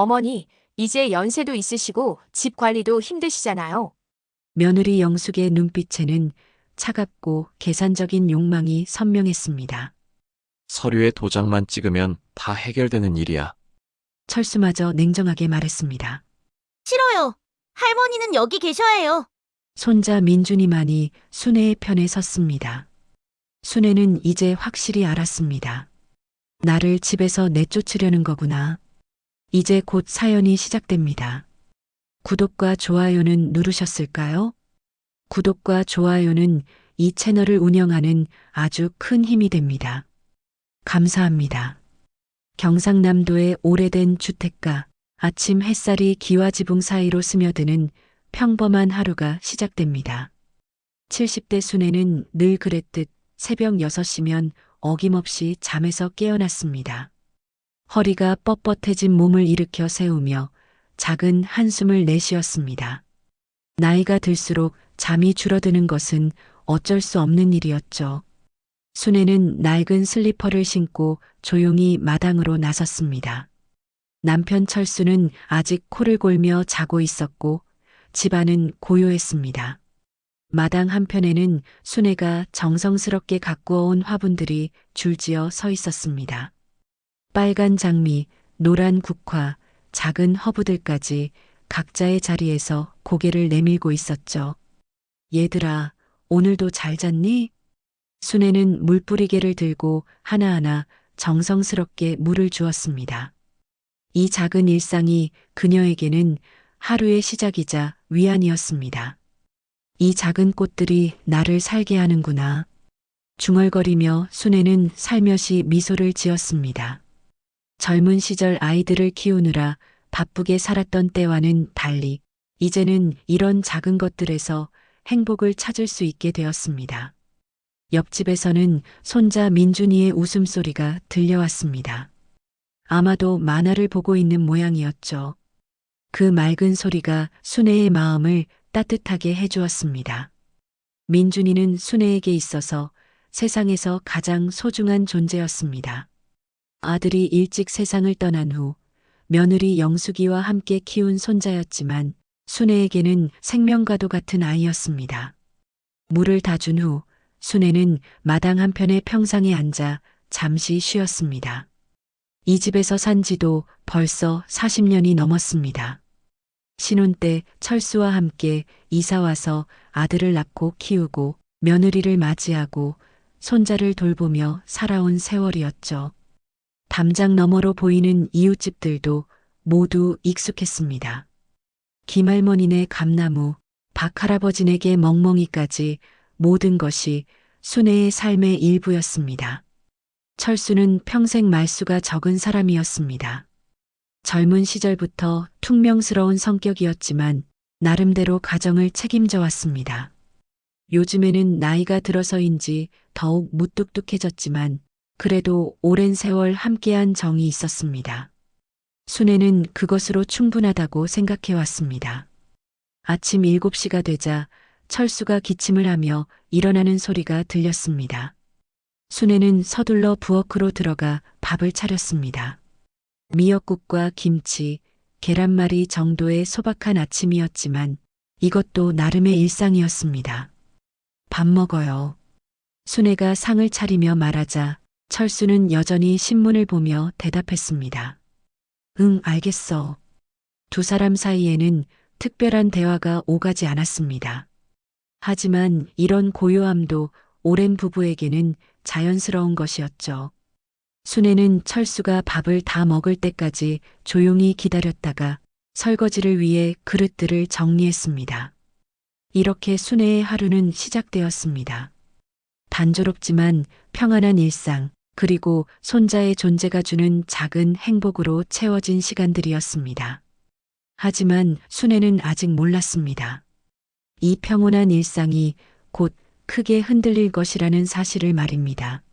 어머니, 이제 연세도 있으시고 집 관리도 힘드시잖아요. 며느리 영숙의 눈빛에는 차갑고 계산적인 욕망이 선명했습니다. 서류에 도장만 찍으면 다 해결되는 일이야. 철수마저 냉정하게 말했습니다. 싫어요. 할머니는 여기 계셔야 해요. 손자 민준이만이 순애의 편에 섰습니다. 순애는 이제 확실히 알았습니다. 나를 집에서 내쫓으려는 거구나. 이제 곧 사연이 시작됩니다. 구독과 좋아요는 누르셨을까요? 구독과 좋아요는 이 채널을 운영하는 아주 큰 힘이 됩니다. 감사합니다. 경상남도의 오래된 주택가, 아침 햇살이 기와지붕 사이로 스며드는 평범한 하루가 시작됩니다. 70대 순애는 늘 그랬듯 새벽 6시면 어김없이 잠에서 깨어났습니다. 허리가 뻣뻣해진 몸을 일으켜 세우며 작은 한숨을 내쉬었습니다. 나이가 들수록 잠이 줄어드는 것은 어쩔 수 없는 일이었죠. 순애는 낡은 슬리퍼를 신고 조용히 마당으로 나섰습니다. 남편 철수는 아직 코를 골며 자고 있었고 집안은 고요했습니다. 마당 한편에는 순애가 정성스럽게 가꾸어 온 화분들이 줄지어 서 있었습니다. 빨간 장미, 노란 국화, 작은 허브들까지 각자의 자리에서 고개를 내밀고 있었죠. 얘들아, 오늘도 잘 잤니? 순애는 물뿌리개를 들고 하나하나 정성스럽게 물을 주었습니다. 이 작은 일상이 그녀에게는 하루의 시작이자 위안이었습니다. 이 작은 꽃들이 나를 살게 하는구나. 중얼거리며 순애는 살며시 미소를 지었습니다. 젊은 시절 아이들을 키우느라 바쁘게 살았던 때와는 달리 이제는 이런 작은 것들에서 행복을 찾을 수 있게 되었습니다. 옆집에서는 손자 민준이의 웃음소리가 들려왔습니다. 아마도 만화를 보고 있는 모양이었죠. 그 맑은 소리가 순애의 마음을 따뜻하게 해주었습니다. 민준이는 순애에게 있어서 세상에서 가장 소중한 존재였습니다. 아들이 일찍 세상을 떠난 후 며느리 영숙이와 함께 키운 손자였지만 순애에게는 생명과도 같은 아이였습니다. 물을 다 준 후 순애는 마당 한편의 평상에 앉아 잠시 쉬었습니다. 이 집에서 산 지도 벌써 40년이 넘었습니다. 신혼 때 철수와 함께 이사와서 아들을 낳고 키우고 며느리를 맞이하고 손자를 돌보며 살아온 세월이었죠. 담장 너머로 보이는 이웃집들도 모두 익숙했습니다. 김할머니네 감나무, 박할아버지네게 멍멍이까지 모든 것이 순애의 삶의 일부였습니다. 철수는 평생 말수가 적은 사람이었습니다. 젊은 시절부터 퉁명스러운 성격이었지만 나름대로 가정을 책임져 왔습니다. 요즘에는 나이가 들어서인지 더욱 무뚝뚝해졌지만 그래도 오랜 세월 함께한 정이 있었습니다. 순애는 그것으로 충분하다고 생각해 왔습니다. 아침 7시가 되자 철수가 기침을 하며 일어나는 소리가 들렸습니다. 순애는 서둘러 부엌으로 들어가 밥을 차렸습니다. 미역국과 김치, 계란말이 정도의 소박한 아침이었지만 이것도 나름의 일상이었습니다. 밥 먹어요. 순애가 상을 차리며 말하자 철수는 여전히 신문을 보며 대답했습니다. 응, 알겠어. 두 사람 사이에는 특별한 대화가 오가지 않았습니다. 하지만 이런 고요함도 오랜 부부에게는 자연스러운 것이었죠. 순애는 철수가 밥을 다 먹을 때까지 조용히 기다렸다가 설거지를 위해 그릇들을 정리했습니다. 이렇게 순애의 하루는 시작되었습니다. 단조롭지만 평안한 일상, 그리고 손자의 존재가 주는 작은 행복으로 채워진 시간들이었습니다. 하지만 순애는 아직 몰랐습니다. 이 평온한 일상이 곧 크게 흔들릴 것이라는 사실을 말입니다.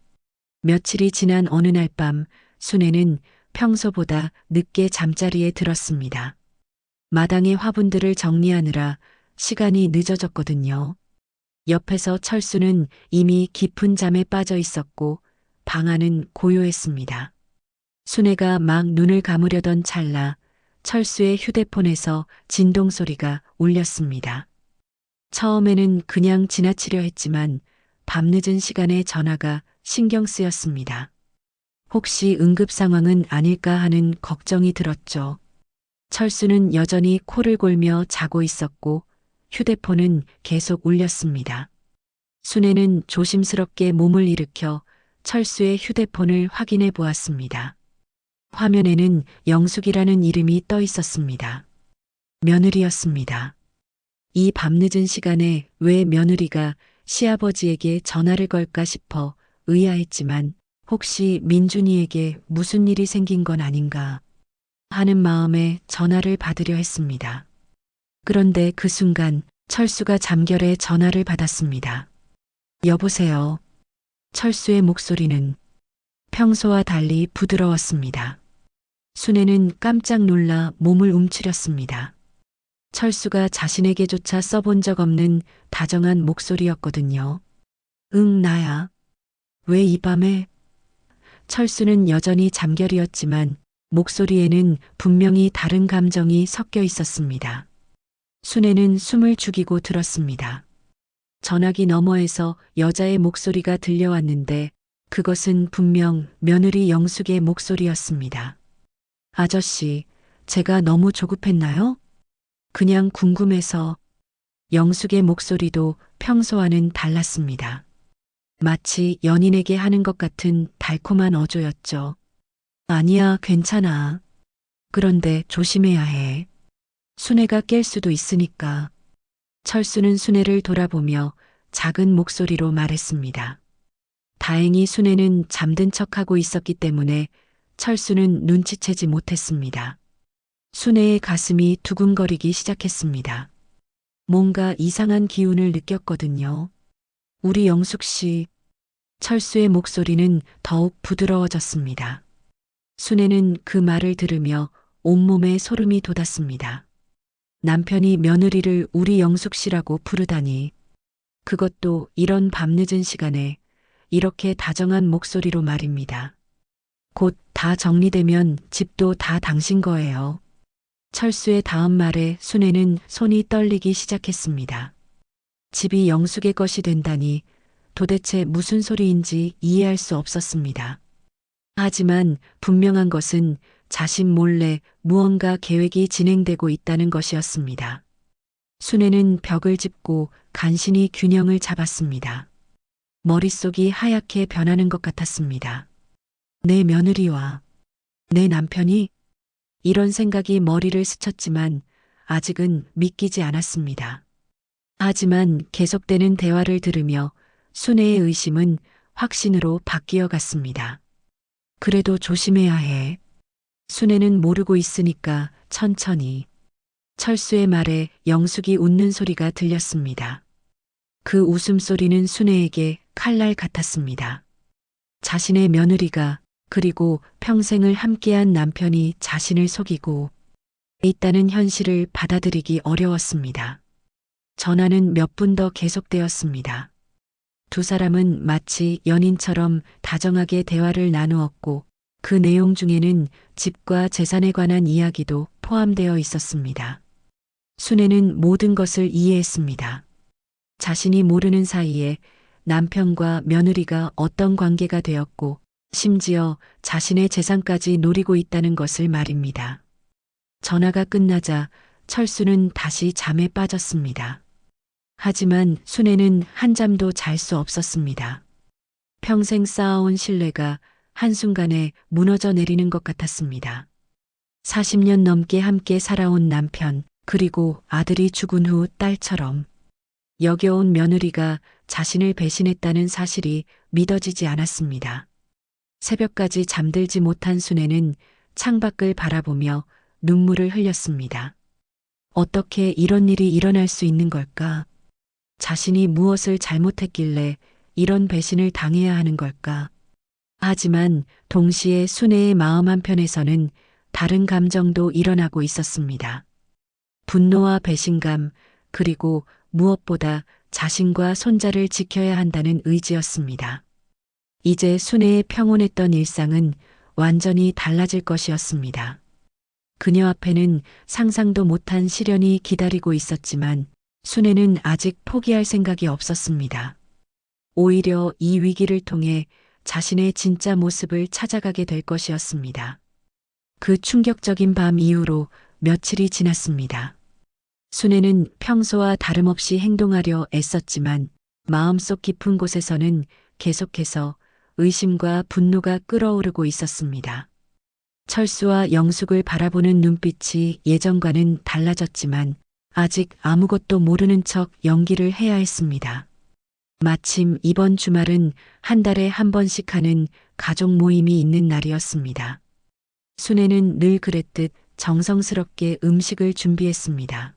며칠이 지난 어느 날 밤 순애는 평소보다 늦게 잠자리에 들었습니다. 마당의 화분들을 정리하느라 시간이 늦어졌거든요. 옆에서 철수는 이미 깊은 잠에 빠져 있었고 방 안은 고요했습니다. 순애가 막 눈을 감으려던 찰나 철수의 휴대폰에서 진동 소리가 울렸습니다. 처음에는 그냥 지나치려 했지만 밤늦은 시간에 전화가 신경 쓰였습니다. 혹시 응급 상황은 아닐까 하는 걱정이 들었죠. 철수는 여전히 코를 골며 자고 있었고 휴대폰은 계속 울렸습니다. 순애는 조심스럽게 몸을 일으켜 철수의 휴대폰을 확인해 보았습니다. 화면에는 영숙이라는 이름이 떠 있었습니다. 며느리였습니다. 이 밤늦은 시간에 왜 며느리가 시아버지에게 전화를 걸까 싶어 의아했지만 혹시 민준이에게 무슨 일이 생긴 건 아닌가 하는 마음에 전화를 받으려 했습니다. 그런데 그 순간 철수가 잠결에 전화를 받았습니다. 여보세요. 철수의 목소리는 평소와 달리 부드러웠습니다. 순애는 깜짝 놀라 몸을 움츠렸습니다. 철수가 자신에게조차 써본 적 없는 다정한 목소리였거든요. 응, 나야. 왜 이 밤에? 철수는 여전히 잠결이었지만 목소리에는 분명히 다른 감정이 섞여 있었습니다. 순애는 숨을 죽이고 들었습니다. 전화기 너머에서 여자의 목소리가 들려왔는데 그것은 분명 며느리 영숙의 목소리였습니다. 아저씨, 제가 너무 조급했나요? 그냥 궁금해서. 영숙의 목소리도 평소와는 달랐습니다. 마치 연인에게 하는 것 같은 달콤한 어조였죠. 아니야, 괜찮아. 그런데 조심해야 해. 순애가 깰 수도 있으니까. 철수는 순애를 돌아보며 작은 목소리로 말했습니다. 다행히 순애는 잠든 척하고 있었기 때문에 철수는 눈치채지 못했습니다. 순애의 가슴이 두근거리기 시작했습니다. 뭔가 이상한 기운을 느꼈거든요. 우리 영숙 씨. 철수의 목소리는 더욱 부드러워졌습니다. 순애는 그 말을 들으며 온몸에 소름이 돋았습니다. 남편이 며느리를 우리 영숙 씨라고 부르다니. 그것도 이런 밤늦은 시간에 이렇게 다정한 목소리로 말입니다. 곧 다 정리되면 집도 다 당신 거예요. 철수의 다음 말에 순애는 손이 떨리기 시작했습니다. 집이 영숙의 것이 된다니 도대체 무슨 소리인지 이해할 수 없었습니다. 하지만 분명한 것은 자신 몰래 무언가 계획이 진행되고 있다는 것이었습니다. 순애는 벽을 짚고 간신히 균형을 잡았습니다. 머릿속이 하얗게 변하는 것 같았습니다. 내 며느리와 내 남편이? 이런 생각이 머리를 스쳤지만 아직은 믿기지 않았습니다. 하지만 계속되는 대화를 들으며 순애의 의심은 확신으로 바뀌어 갔습니다. 그래도 조심해야 해. 순애는 모르고 있으니까 천천히. 철수의 말에 영숙이 웃는 소리가 들렸습니다. 그 웃음소리는 순애에게 칼날 같았습니다. 자신의 며느리가 그리고 평생을 함께한 남편이 자신을 속이고 있다는 현실을 받아들이기 어려웠습니다. 전화는 몇 분 더 계속되었습니다. 두 사람은 마치 연인처럼 다정하게 대화를 나누었고 그 내용 중에는 집과 재산에 관한 이야기도 포함되어 있었습니다. 순애는 모든 것을 이해했습니다. 자신이 모르는 사이에 남편과 며느리가 어떤 관계가 되었고 심지어 자신의 재산까지 노리고 있다는 것을 말입니다. 전화가 끝나자 철수는 다시 잠에 빠졌습니다. 하지만 순애는 한잠도 잘 수 없었습니다. 평생 쌓아온 신뢰가 한순간에 무너져 내리는 것 같았습니다. 40년 넘게 함께 살아온 남편, 그리고 아들이 죽은 후 딸처럼 여겨온 며느리가 자신을 배신했다는 사실이 믿어지지 않았습니다. 새벽까지 잠들지 못한 순애는 창밖을 바라보며 눈물을 흘렸습니다. 어떻게 이런 일이 일어날 수 있는 걸까? 자신이 무엇을 잘못했길래 이런 배신을 당해야 하는 걸까? 하지만 동시에 순애의 마음 한편에서는 다른 감정도 일어나고 있었습니다. 분노와 배신감, 그리고 무엇보다 자신과 손자를 지켜야 한다는 의지였습니다. 이제 순애의 평온했던 일상은 완전히 달라질 것이었습니다. 그녀 앞에는 상상도 못한 시련이 기다리고 있었지만 순애는 아직 포기할 생각이 없었습니다. 오히려 이 위기를 통해 자신의 진짜 모습을 찾아가게 될 것이었습니다. 그 충격적인 밤 이후로 며칠이 지났습니다. 순애는 평소와 다름없이 행동하려 애썼지만 마음속 깊은 곳에서는 계속해서 의심과 분노가 끓어오르고 있었습니다. 철수와 영숙을 바라보는 눈빛이 예전과는 달라졌지만 아직 아무것도 모르는 척 연기를 해야 했습니다. 마침 이번 주말은 한 달에 한 번씩 하는 가족 모임이 있는 날이었습니다. 순애는 늘 그랬듯 정성스럽게 음식을 준비했습니다.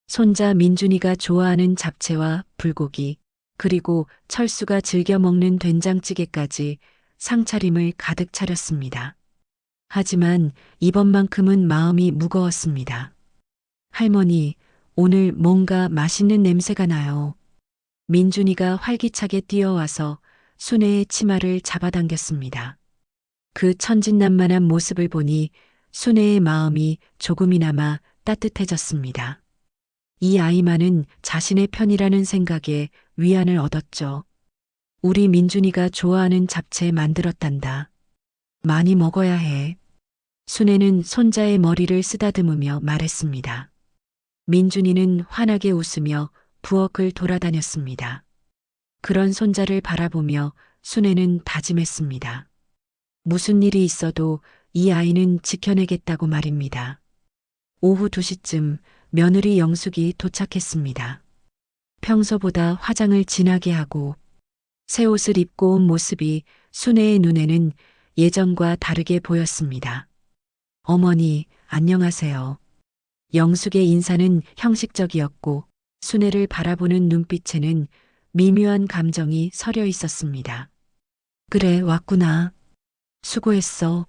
손자 민준이가 좋아하는 잡채와 불고기, 그리고 철수가 즐겨 먹는 된장찌개까지 상차림을 가득 차렸습니다. 하지만 이번만큼은 마음이 무거웠습니다. 할머니, 오늘 뭔가 맛있는 냄새가 나요. 민준이가 활기차게 뛰어와서 순애의 치마를 잡아당겼습니다. 그 천진난만한 모습을 보니 순애의 마음이 조금이나마 따뜻해졌습니다. 이 아이만은 자신의 편이라는 생각에 위안을 얻었죠. 우리 민준이가 좋아하는 잡채 만들었단다. 많이 먹어야 해. 순애는 손자의 머리를 쓰다듬으며 말했습니다. 민준이는 환하게 웃으며 부엌을 돌아다녔습니다. 그런 손자를 바라보며 순애는 다짐했습니다. 무슨 일이 있어도 이 아이는 지켜내겠다고 말입니다. 오후 2시쯤 며느리 영숙이 도착했습니다. 평소보다 화장을 진하게 하고 새 옷을 입고 온 모습이 순애의 눈에는 예전과 다르게 보였습니다. 어머니, 안녕하세요. 영숙의 인사는 형식적이었고 순애를 바라보는 눈빛에는 미묘한 감정이 서려 있었습니다. 그래, 왔구나. 수고했어.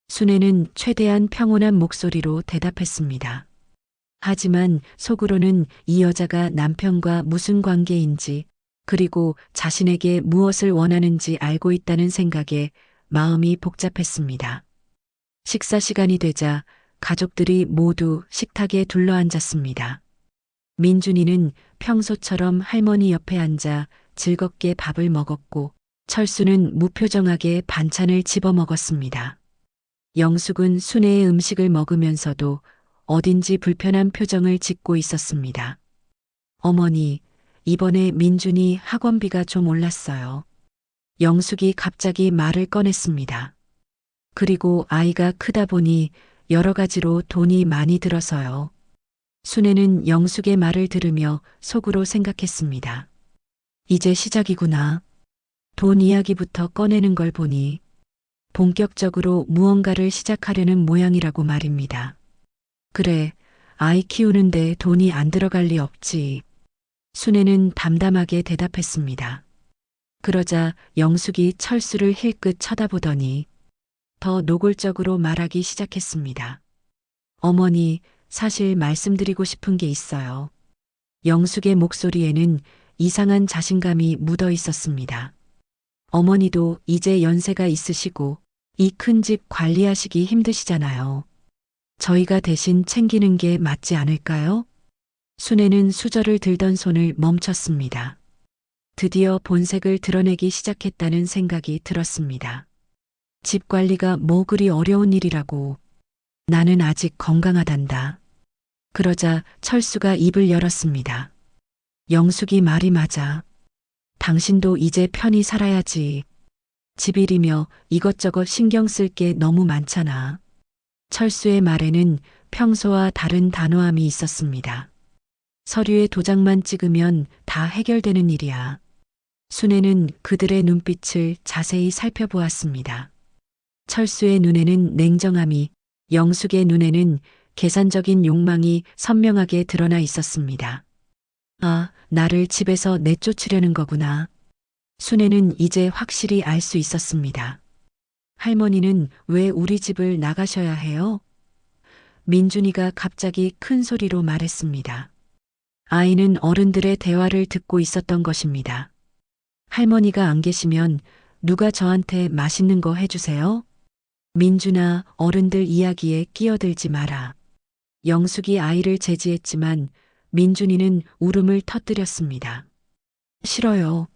순애는 최대한 평온한 목소리로 대답했습니다. 하지만 속으로는 이 여자가 남편과 무슨 관계인지 그리고 자신에게 무엇을 원하는지 알고 있다는 생각에 마음이 복잡했습니다. 식사 시간이 되자 가족들이 모두 식탁에 둘러앉았습니다. 민준이는 평소처럼 할머니 옆에 앉아 즐겁게 밥을 먹었고 철수는 무표정하게 반찬을 집어 먹었습니다. 영숙은 순애의 음식을 먹으면서도 어딘지 불편한 표정을 짓고 있었습니다. 어머니, 이번에 민준이 학원비가 좀 올랐어요. 영숙이 갑자기 말을 꺼냈습니다. 그리고 아이가 크다 보니 여러 가지로 돈이 많이 들어서요. 순애는 영숙의 말을 들으며 속으로 생각했습니다. 이제 시작이구나. 돈 이야기부터 꺼내는 걸 보니 본격적으로 무언가를 시작하려는 모양이라고 말입니다. 그래, 아이 키우는데 돈이 안 들어갈 리 없지. 순애는 담담하게 대답했습니다. 그러자 영숙이 철수를 힐끗 쳐다보더니 더 노골적으로 말하기 시작했습니다. 어머니, 사실 말씀드리고 싶은 게 있어요. 영숙의 목소리에는 이상한 자신감이 묻어 있었습니다. 어머니도 이제 연세가 있으시고 이 큰 집 관리하시기 힘드시잖아요. 저희가 대신 챙기는 게 맞지 않을까요? 순애는 수저를 들던 손을 멈췄습니다. 드디어 본색을 드러내기 시작했다는 생각이 들었습니다. 집 관리가 뭐 그리 어려운 일이라고. 나는 아직 건강하단다. 그러자 철수가 입을 열었습니다. 영숙이 말이 맞아. 당신도 이제 편히 살아야지. 집일이며 이것저것 신경 쓸 게 너무 많잖아. 철수의 말에는 평소와 다른 단호함이 있었습니다. 서류에 도장만 찍으면 다 해결되는 일이야. 순애는 그들의 눈빛을 자세히 살펴보았습니다. 철수의 눈에는 냉정함이, 영숙의 눈에는 계산적인 욕망이 선명하게 드러나 있었습니다. 아, 나를 집에서 내쫓으려는 거구나. 순애는 이제 확실히 알 수 있었습니다. 할머니는 왜 우리 집을 나가셔야 해요? 민준이가 갑자기 큰 소리로 말했습니다. 아이는 어른들의 대화를 듣고 있었던 것입니다. 할머니가 안 계시면 누가 저한테 맛있는 거 해주세요? 민준아, 어른들 이야기에 끼어들지 마라. 영숙이 아이를 제지했지만 민준이는 울음을 터뜨렸습니다. 싫어요.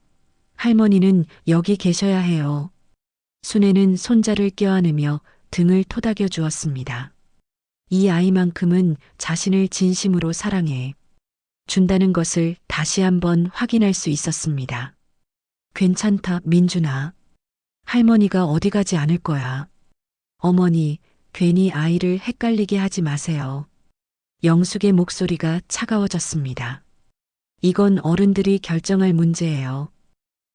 할머니는 여기 계셔야 해요. 순애는 손자를 껴안으며 등을 토닥여 주었습니다. 이 아이만큼은 자신을 진심으로 사랑해 준다는 것을 다시 한번 확인할 수 있었습니다. 괜찮다, 민준아. 할머니가 어디 가지 않을 거야. 어머니, 괜히 아이를 헷갈리게 하지 마세요. 영숙의 목소리가 차가워졌습니다. 이건 어른들이 결정할 문제예요.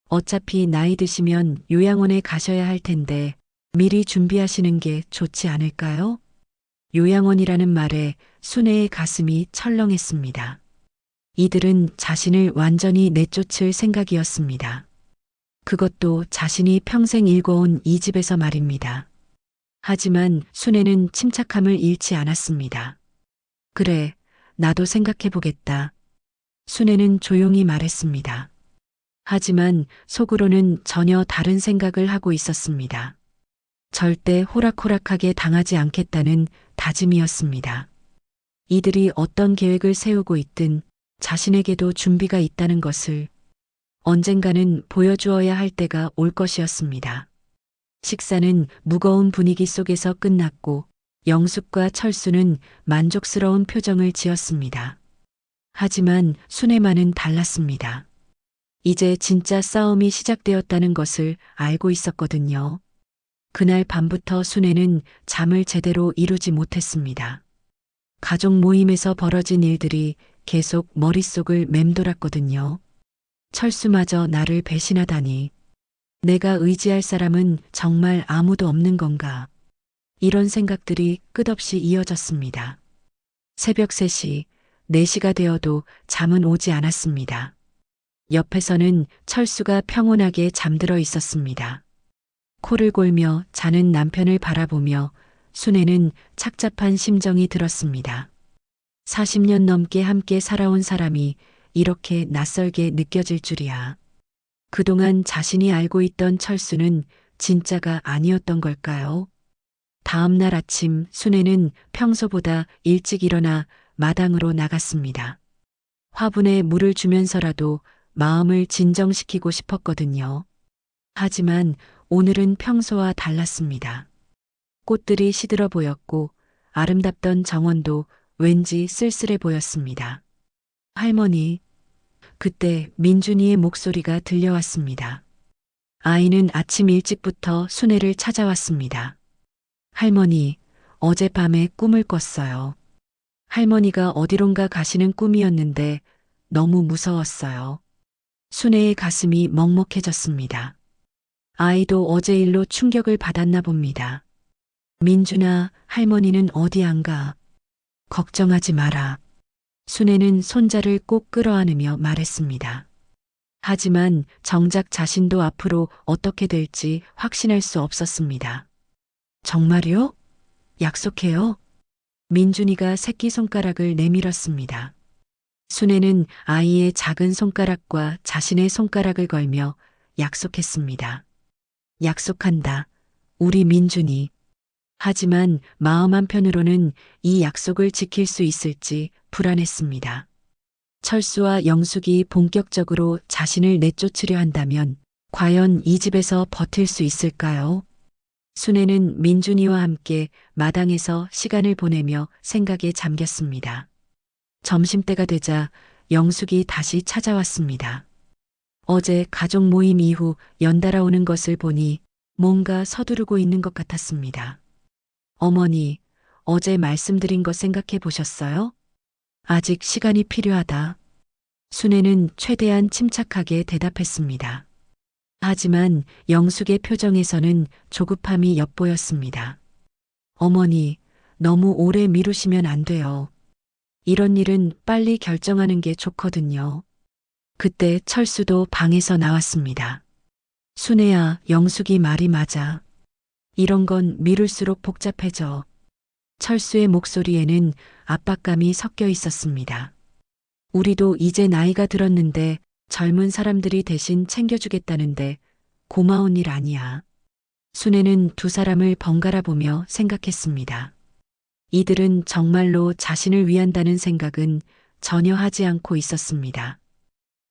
어차피 나이 드시면 요양원에 가셔야 할 텐데 미리 준비하시는 게 좋지 않을까요? 요양원이라는 말에 순애의 가슴이 철렁했습니다. 이들은 자신을 완전히 내쫓을 생각이었습니다. 그것도 자신이 평생 일궈온 이 집에서 말입니다. 하지만 순애는 침착함을 잃지 않았습니다. 그래, 나도 생각해보겠다. 순애는 조용히 말했습니다. 하지만 속으로는 전혀 다른 생각을 하고 있었습니다. 절대 호락호락하게 당하지 않겠다는 다짐이었습니다. 이들이 어떤 계획을 세우고 있든 자신에게도 준비가 있다는 것을 언젠가는 보여주어야 할 때가 올 것이었습니다. 식사는 무거운 분위기 속에서 끝났고 영숙과 철수는 만족스러운 표정을 지었습니다. 하지만 순애만은 달랐습니다. 이제 진짜 싸움이 시작되었다는 것을 알고 있었거든요. 그날 밤부터 순애는 잠을 제대로 이루지 못했습니다. 가족 모임에서 벌어진 일들이 계속 머릿속을 맴돌았거든요. 철수마저 나를 배신하다니. 내가 의지할 사람은 정말 아무도 없는 건가. 이런 생각들이 끝없이 이어졌습니다. 새벽 3시, 4시가 되어도 잠은 오지 않았습니다. 옆에서는 철수가 평온하게 잠들어 있었습니다. 코를 골며 자는 남편을 바라보며 순애는 착잡한 심정이 들었습니다. 40년 넘게 함께 살아온 사람이 이렇게 낯설게 느껴질 줄이야. 그동안 자신이 알고 있던 철수는 진짜가 아니었던 걸까요? 다음 날 아침 순애는 평소보다 일찍 일어나 마당으로 나갔습니다. 화분에 물을 주면서라도 마음을 진정시키고 싶었거든요. 하지만 오늘은 평소와 달랐습니다. 꽃들이 시들어 보였고 아름답던 정원도 왠지 쓸쓸해 보였습니다. 할머니, 그때 민준이의 목소리가 들려왔습니다. 아이는 아침 일찍부터 순애를 찾아왔습니다. 할머니, 어젯밤에 꿈을 꿨어요. 할머니가 어디론가 가시는 꿈이었는데 너무 무서웠어요. 순애의 가슴이 먹먹해졌습니다. 아이도 어제 일로 충격을 받았나 봅니다. 민준아, 할머니는 어디 안 가? 걱정하지 마라. 순애는 손자를 꼭 끌어안으며 말했습니다. 하지만 정작 자신도 앞으로 어떻게 될지 확신할 수 없었습니다. 정말요? 약속해요? 민준이가 새끼손가락을 내밀었습니다. 순애는 아이의 작은 손가락과 자신의 손가락을 걸며 약속했습니다. 약속한다. 우리 민준이. 하지만 마음 한편으로는 이 약속을 지킬 수 있을지 불안했습니다. 철수와 영숙이 본격적으로 자신을 내쫓으려 한다면 과연 이 집에서 버틸 수 있을까요? 순애는 민준이와 함께 마당에서 시간을 보내며 생각에 잠겼습니다. 점심때가 되자 영숙이 다시 찾아왔습니다. 어제 가족 모임 이후 연달아 오는 것을 보니 뭔가 서두르고 있는 것 같았습니다. 어머니, 어제 말씀드린 거 생각해 보셨어요? 아직 시간이 필요하다. 순애는 최대한 침착하게 대답했습니다. 하지만 영숙의 표정에서는 조급함이 엿보였습니다. 어머니, 너무 오래 미루시면 안 돼요. 이런 일은 빨리 결정하는 게 좋거든요. 그때 철수도 방에서 나왔습니다. 순애야, 영숙이 말이 맞아. 이런 건 미룰수록 복잡해져. 철수의 목소리에는 압박감이 섞여 있었습니다. 우리도 이제 나이가 들었는데 젊은 사람들이 대신 챙겨주겠다는데 고마운 일 아니야. 순애는 두 사람을 번갈아 보며 생각했습니다. 이들은 정말로 자신을 위한다는 생각은 전혀 하지 않고 있었습니다.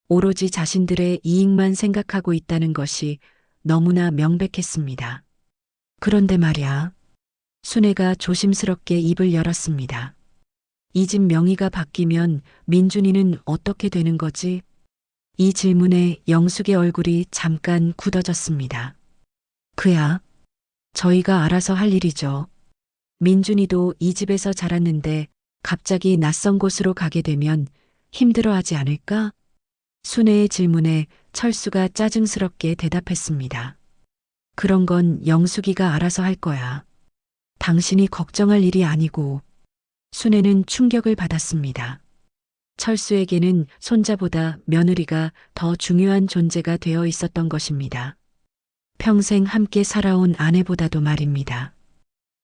오로지 자신들의 이익만 생각하고 있다는 것이 너무나 명백했습니다. 그런데 말야, 순애가 조심스럽게 입을 열었습니다. 이 집 명의가 바뀌면 민준이는 어떻게 되는 거지? 이 질문에 영숙의 얼굴이 잠깐 굳어졌습니다. 그야, 저희가 알아서 할 일이죠. 민준이도 이 집에서 자랐는데 갑자기 낯선 곳으로 가게 되면 힘들어하지 않을까? 순애의 질문에 철수가 짜증스럽게 대답했습니다. 그런 건 영숙이가 알아서 할 거야. 당신이 걱정할 일이 아니고. 순애는 충격을 받았습니다. 철수에게는 손자보다 며느리가 더 중요한 존재가 되어 있었던 것입니다. 평생 함께 살아온 아내보다도 말입니다.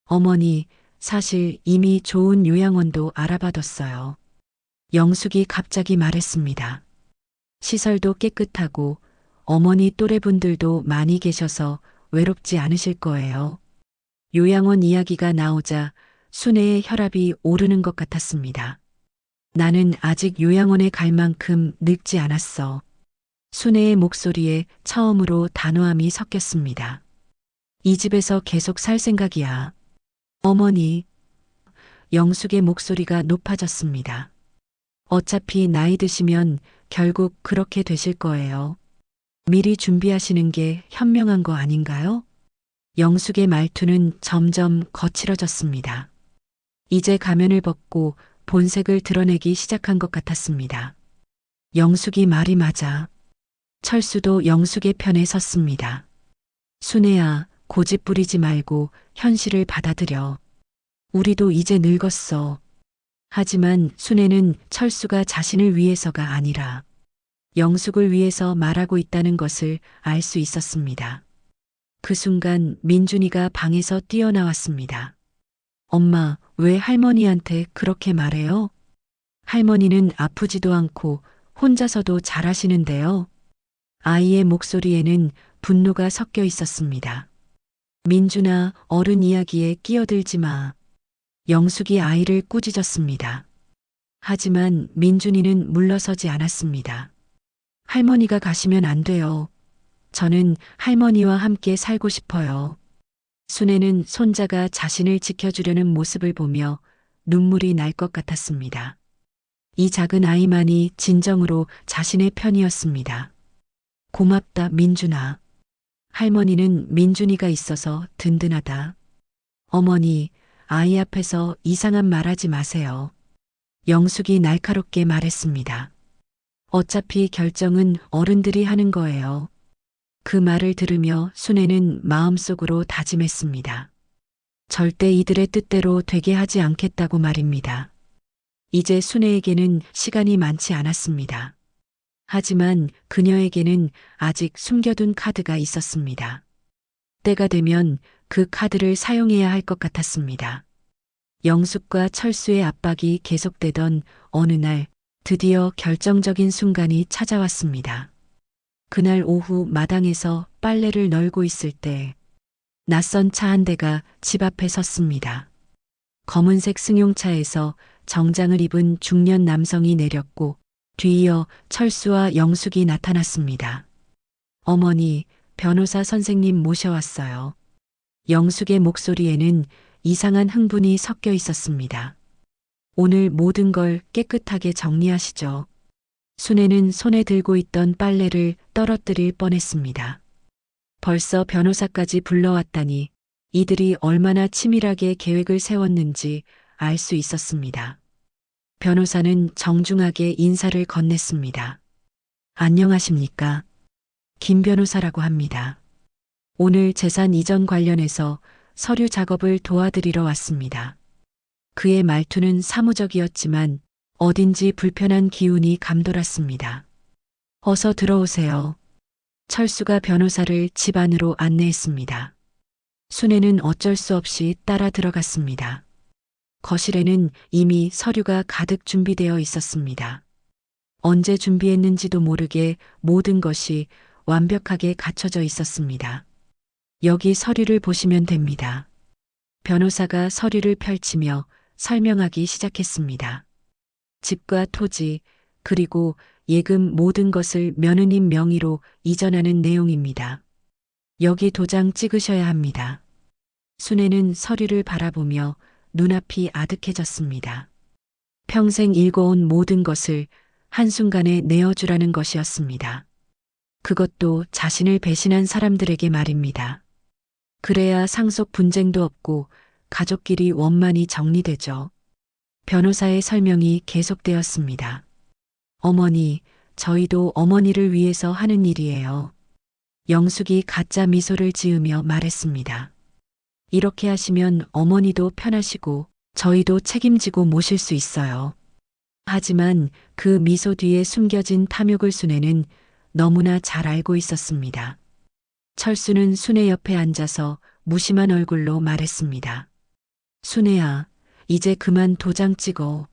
어머니, 사실 이미 좋은 요양원도 알아봐뒀어요. 영숙이 갑자기 말했습니다. 시설도 깨끗하고 어머니 또래분들도 많이 계셔서 외롭지 않으실 거예요. 요양원 이야기가 나오자 순애의 혈압이 오르는 것 같았습니다. 나는 아직 요양원에 갈 만큼 늙지 않았어. 순애의 목소리에 처음으로 단호함이 섞였습니다. 이 집에서 계속 살 생각이야. 어머니. 영숙의 목소리가 높아졌습니다. 어차피 나이 드시면 결국 그렇게 되실 거예요. 미리 준비하시는 게 현명한 거 아닌가요? 영숙의 말투는 점점 거칠어졌습니다. 이제 가면을 벗고 본색을 드러내기 시작한 것 같았습니다. 영숙이 말이 맞아. 철수도 영숙의 편에 섰습니다. 순애야, 고집 부리지 말고 현실을 받아들여. 우리도 이제 늙었어. 하지만 순애는 철수가 자신을 위해서가 아니라 영숙을 위해서 말하고 있다는 것을 알 수 있었습니다. 그 순간 민준이가 방에서 뛰어나왔습니다. 엄마, 왜 할머니한테 그렇게 말해요? 할머니는 아프지도 않고 혼자서도 잘하시는데요. 아이의 목소리에는 분노가 섞여 있었습니다. 민준아, 어른 이야기에 끼어들지 마. 영숙이 아이를 꾸짖었습니다. 하지만 민준이는 물러서지 않았습니다. 할머니가 가시면 안 돼요. 저는 할머니와 함께 살고 싶어요. 순애는 손자가 자신을 지켜주려는 모습을 보며 눈물이 날 것 같았습니다. 이 작은 아이만이 진정으로 자신의 편이었습니다. 고맙다, 민준아. 할머니는 민준이가 있어서 든든하다. 어머니, 아이 앞에서 이상한 말하지 마세요. 영숙이 날카롭게 말했습니다. 어차피 결정은 어른들이 하는 거예요. 그 말을 들으며 순애는 마음속으로 다짐했습니다. 절대 이들의 뜻대로 되게 하지 않겠다고 말입니다. 이제 순애에게는 시간이 많지 않았습니다. 하지만 그녀에게는 아직 숨겨둔 카드가 있었습니다. 때가 되면 그 카드를 사용해야 할 것 같았습니다. 영숙과 철수의 압박이 계속되던 어느 날 드디어 결정적인 순간이 찾아왔습니다. 그날 오후 마당에서 빨래를 널고 있을 때 낯선 차 한 대가 집 앞에 섰습니다. 검은색 승용차에서 정장을 입은 중년 남성이 내렸고 뒤이어 철수와 영숙이 나타났습니다. 어머니, 변호사 선생님 모셔왔어요. 영숙의 목소리에는 이상한 흥분이 섞여 있었습니다. 오늘 모든 걸 깨끗하게 정리하시죠. 순애는 손에 들고 있던 빨래를 떨어뜨릴 뻔했습니다. 벌써 변호사까지 불러왔다니 이들이 얼마나 치밀하게 계획을 세웠는지 알 수 있었습니다. 변호사는 정중하게 인사를 건넸습니다. 안녕하십니까? 김 변호사라고 합니다. 오늘 재산 이전 관련해서 서류 작업을 도와드리러 왔습니다. 그의 말투는 사무적이었지만 어딘지 불편한 기운이 감돌았습니다. 어서 들어오세요. 철수가 변호사를 집 안으로 안내했습니다. 순애는 어쩔 수 없이 따라 들어갔습니다. 거실에는 이미 서류가 가득 준비되어 있었습니다. 언제 준비했는지도 모르게 모든 것이 완벽하게 갖춰져 있었습니다. 여기 서류를 보시면 됩니다. 변호사가 서류를 펼치며 설명하기 시작했습니다. 집과 토지, 그리고 예금 모든 것을 며느님 명의로 이전하는 내용입니다. 여기 도장 찍으셔야 합니다. 순애는 서류를 바라보며 눈앞이 아득해졌습니다. 평생 일궈온 모든 것을 한순간에 내어주라는 것이었습니다. 그것도 자신을 배신한 사람들에게 말입니다. 그래야 상속 분쟁도 없고 가족끼리 원만히 정리되죠. 변호사의 설명이 계속되었습니다. 어머니, 저희도 어머니를 위해서 하는 일이에요. 영숙이 가짜 미소를 지으며 말했습니다. 이렇게 하시면 어머니도 편하시고 저희도 책임지고 모실 수 있어요. 하지만 그 미소 뒤에 숨겨진 탐욕을 순애는 너무나 잘 알고 있었습니다. 철수는 순애 옆에 앉아서 무심한 얼굴로 말했습니다. 순애야, 이제 그만 도장 찍어.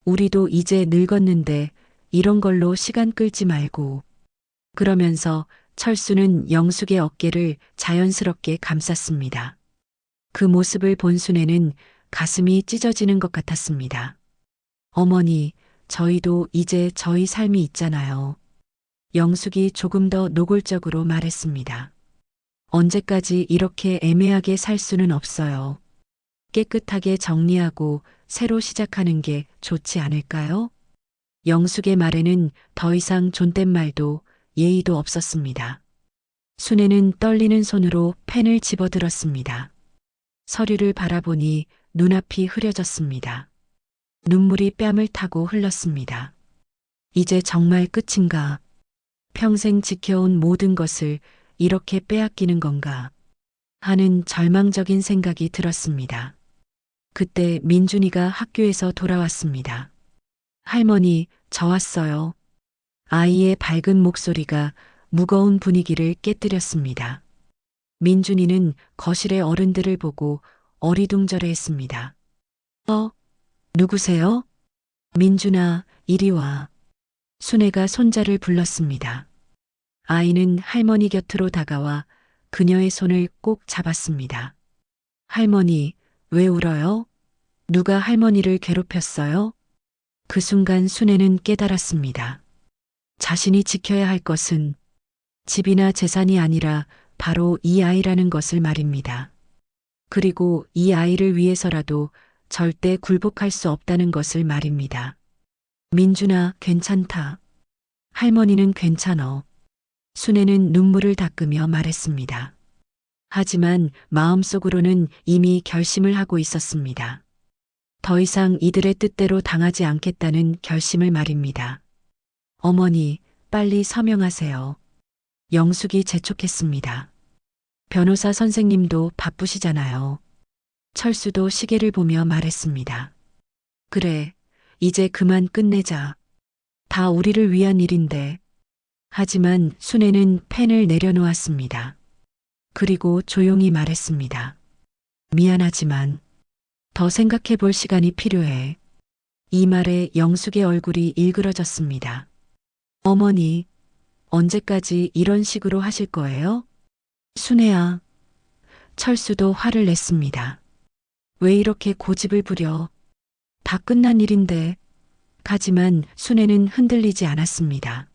우리도 이제 늙었는데 이런 걸로 시간 끌지 말고. 그러면서 철수는 영숙의 어깨를 자연스럽게 감쌌습니다. 그 모습을 본 순애는 가슴이 찢어지는 것 같았습니다. 어머니, 저희도 이제 저희 삶이 있잖아요. 영숙이 조금 더 노골적으로 말했습니다. 언제까지 이렇게 애매하게 살 수는 없어요. 깨끗하게 정리하고 새로 시작하는 게 좋지 않을까요? 영숙의 말에는 더 이상 존댓말도 예의도 없었습니다. 순애는 떨리는 손으로 펜을 집어들었습니다. 서류를 바라보니 눈앞이 흐려졌습니다. 눈물이 뺨을 타고 흘렀습니다. 이제 정말 끝인가? 평생 지켜온 모든 것을 이렇게 빼앗기는 건가? 하는 절망적인 생각이 들었습니다. 그때 민준이가 학교에서 돌아왔습니다. 할머니, 저 왔어요. 아이의 밝은 목소리가 무거운 분위기를 깨뜨렸습니다. 민준이는 거실의 어른들을 보고 어리둥절해했습니다. 누구세요? 민준아, 이리 와. 순애가 손자를 불렀습니다. 아이는 할머니 곁으로 다가와 그녀의 손을 꼭 잡았습니다. 할머니, 왜 울어요? 누가 할머니를 괴롭혔어요? 그 순간 순애는 깨달았습니다. 자신이 지켜야 할 것은 집이나 재산이 아니라 바로 이 아이라는 것을 말입니다. 그리고 이 아이를 위해서라도 절대 굴복할 수 없다는 것을 말입니다. 민준아, 괜찮다. 할머니는 괜찮어. 순애는 눈물을 닦으며 말했습니다. 하지만 마음속으로는 이미 결심을 하고 있었습니다. 더 이상 이들의 뜻대로 당하지 않겠다는 결심을 말입니다. 어머니, 빨리 서명하세요. 영숙이 재촉했습니다. 변호사 선생님도 바쁘시잖아요. 철수도 시계를 보며 말했습니다. 그래, 이제 그만 끝내자. 다 우리를 위한 일인데. 하지만 순애는 펜을 내려놓았습니다. 그리고 조용히 말했습니다. 미안하지만 더 생각해 볼 시간이 필요해. 이 말에 영숙의 얼굴이 일그러졌습니다. 어머니, 언제까지 이런 식으로 하실 거예요? 순애야. 철수도 화를 냈습니다. 왜 이렇게 고집을 부려? 다 끝난 일인데. 하지만 순애는 흔들리지 않았습니다.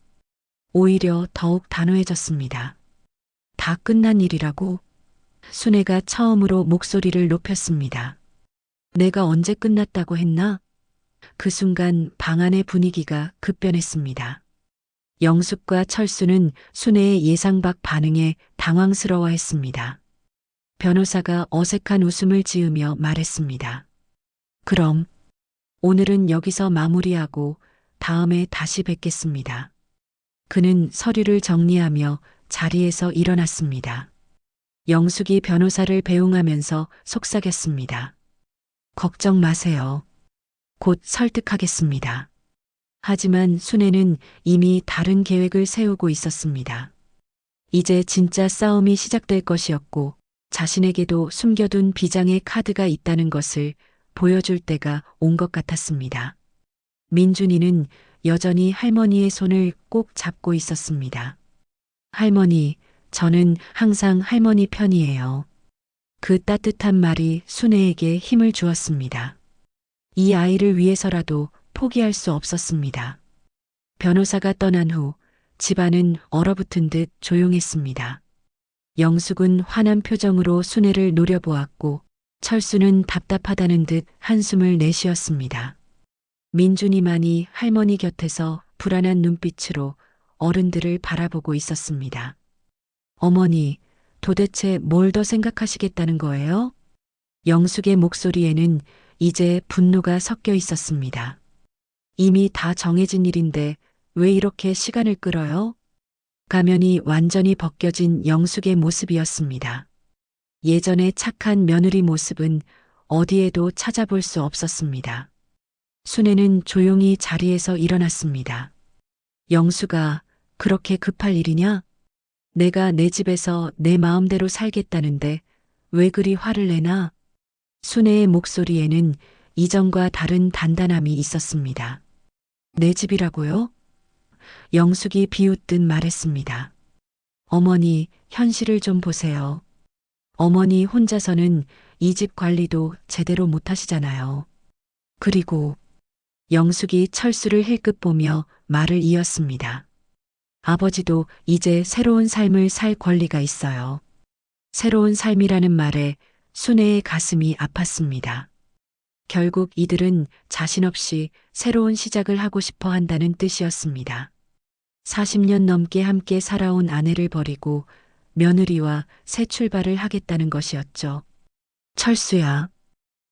오히려 더욱 단호해졌습니다. 다 끝난 일이라고? 순애가 처음으로 목소리를 높였습니다. 내가 언제 끝났다고 했나? 그 순간 방 안의 분위기가 급변했습니다. 영숙과 철수는 순애의 예상 밖 반응에 당황스러워했습니다. 변호사가 어색한 웃음을 지으며 말했습니다. 그럼 오늘은 여기서 마무리하고 다음에 다시 뵙겠습니다. 그는 서류를 정리하며 자리에서 일어났습니다. 영숙이 변호사를 배웅하면서 속삭였습니다. 걱정 마세요. 곧 설득하겠습니다. 하지만 순애는 이미 다른 계획을 세우고 있었습니다. 이제 진짜 싸움이 시작될 것이었고 자신에게도 숨겨둔 비장의 카드가 있다는 것을 보여줄 때가 온 것 같았습니다. 민준이는 여전히 할머니의 손을 꼭 잡고 있었습니다. 할머니, 저는 항상 할머니 편이에요. 그 따뜻한 말이 순애에게 힘을 주었습니다. 이 아이를 위해서라도 포기할 수 없었습니다. 변호사가 떠난 후 집안은 얼어붙은 듯 조용했습니다. 영숙은 화난 표정으로 순애를 노려보았고 철수는 답답하다는 듯 한숨을 내쉬었습니다. 민준이만이 할머니 곁에서 불안한 눈빛으로 어른들을 바라보고 있었습니다. 어머니, 도대체 뭘 더 생각하시겠다는 거예요? 영숙의 목소리에는 이제 분노가 섞여 있었습니다. 이미 다 정해진 일인데 왜 이렇게 시간을 끌어요? 가면이 완전히 벗겨진 영숙의 모습이었습니다. 예전의 착한 며느리 모습은 어디에도 찾아볼 수 없었습니다. 순애는 조용히 자리에서 일어났습니다. 영숙아, 그렇게 급할 일이냐? 내가 내 집에서 내 마음대로 살겠다는데 왜 그리 화를 내나? 순애의 목소리에는 이전과 다른 단단함이 있었습니다. 내 집이라고요? 영숙이 비웃듯 말했습니다. 어머니, 현실을 좀 보세요. 어머니 혼자서는 이 집 관리도 제대로 못하시잖아요. 그리고 영숙이 철수를 힐끗 보며 말을 이었습니다. 아버지도 이제 새로운 삶을 살 권리가 있어요. 새로운 삶이라는 말에 순애의 가슴이 아팠습니다. 결국 이들은 자신 없이 새로운 시작을 하고 싶어 한다는 뜻이었습니다. 40년 넘게 함께 살아온 아내를 버리고 며느리와 새 출발을 하겠다는 것이었죠. 철수야.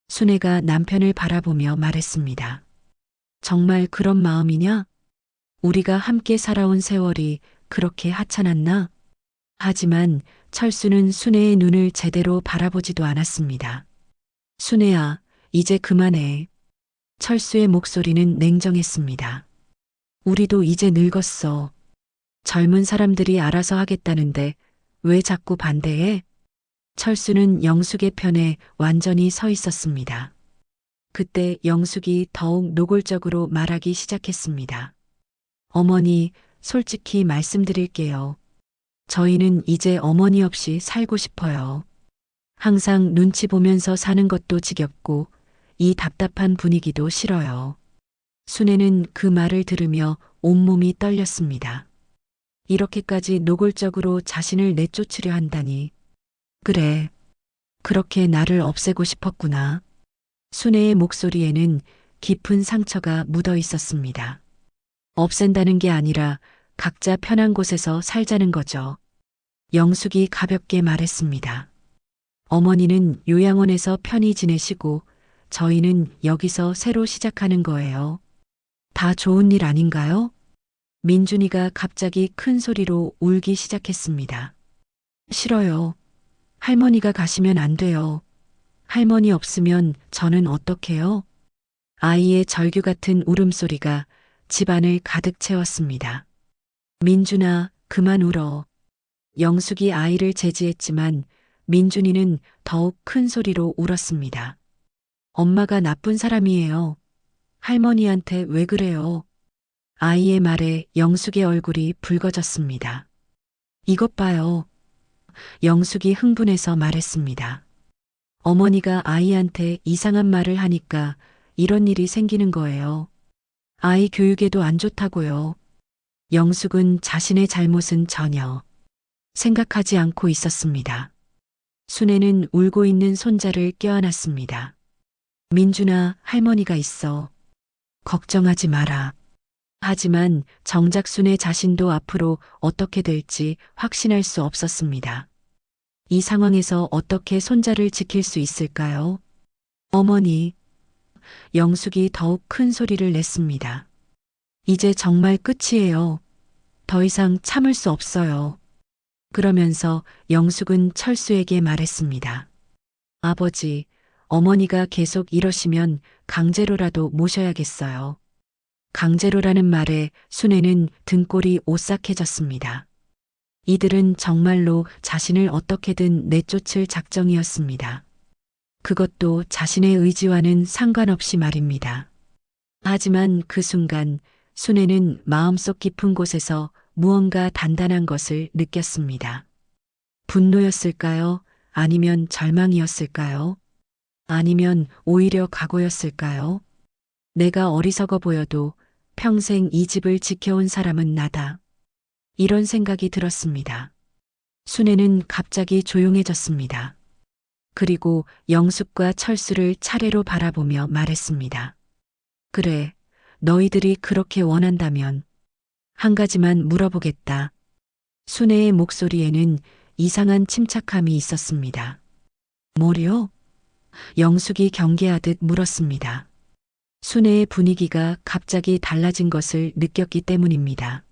순애가 남편을 바라보며 말했습니다. 정말 그런 마음이냐? 우리가 함께 살아온 세월이 그렇게 하찮았나? 하지만 철수는 순애의 눈을 제대로 바라보지도 않았습니다. 순애야, 이제 그만해. 철수의 목소리는 냉정했습니다. 우리도 이제 늙었어. 젊은 사람들이 알아서 하겠다는데 왜 자꾸 반대해? 철수는 영숙의 편에 완전히 서 있었습니다. 그때 영숙이 더욱 노골적으로 말하기 시작했습니다. 어머니, 솔직히 말씀드릴게요. 저희는 이제 어머니 없이 살고 싶어요. 항상 눈치 보면서 사는 것도 지겹고 이 답답한 분위기도 싫어요. 순애는 그 말을 들으며 온몸이 떨렸습니다. 이렇게까지 노골적으로 자신을 내쫓으려 한다니. 그래, 그렇게 나를 없애고 싶었구나. 순애의 목소리에는 깊은 상처가 묻어 있었습니다. 없앤다는 게 아니라 각자 편한 곳에서 살자는 거죠. 영숙이 가볍게 말했습니다. 어머니는 요양원에서 편히 지내시고 저희는 여기서 새로 시작하는 거예요. 다 좋은 일 아닌가요? 민준이가 갑자기 큰 소리로 울기 시작했습니다. 싫어요. 할머니가 가시면 안 돼요. 할머니 없으면 저는 어떡해요? 아이의 절규 같은 울음소리가 집안을 가득 채웠습니다. 민준아, 그만 울어. 영숙이 아이를 제지했지만 민준이는 더욱 큰 소리로 울었습니다. 엄마가 나쁜 사람이에요. 할머니한테 왜 그래요? 아이의 말에 영숙의 얼굴이 붉어졌습니다. 이것 봐요. 영숙이 흥분해서 말했습니다. 어머니가 아이한테 이상한 말을 하니까 이런 일이 생기는 거예요. 아이 교육에도 안 좋다고요. 영숙은 자신의 잘못은 전혀 생각하지 않고 있었습니다. 순애는 울고 있는 손자를 껴안았습니다. 민준아, 할머니가 있어. 걱정하지 마라. 하지만 정작 순애 자신도 앞으로 어떻게 될지 확신할 수 없었습니다. 이 상황에서 어떻게 손자를 지킬 수 있을까요? 어머니, 영숙이 더욱 큰 소리를 냈습니다. 이제 정말 끝이에요. 더 이상 참을 수 없어요. 그러면서 영숙은 철수에게 말했습니다. 아버지, 어머니가 계속 이러시면 강제로라도 모셔야겠어요. 강제로라는 말에 순애는 등골이 오싹해졌습니다. 이들은 정말로 자신을 어떻게든 내쫓을 작정이었습니다. 그것도 자신의 의지와는 상관없이 말입니다. 하지만 그 순간 순애는 마음속 깊은 곳에서 무언가 단단한 것을 느꼈습니다. 분노였을까요? 아니면 절망이었을까요? 아니면 오히려 각오였을까요? 내가 어리석어 보여도 평생 이 집을 지켜온 사람은 나다. 이런 생각이 들었습니다. 순애는 갑자기 조용해졌습니다. 그리고 영숙과 철수를 차례로 바라보며 말했습니다. 그래, 너희들이 그렇게 원한다면 한 가지만 물어보겠다. 순애의 목소리에는 이상한 침착함이 있었습니다. 뭐요? 영숙이 경계하듯 물었습니다. 순애의 분위기가 갑자기 달라진 것을 느꼈기 때문입니다.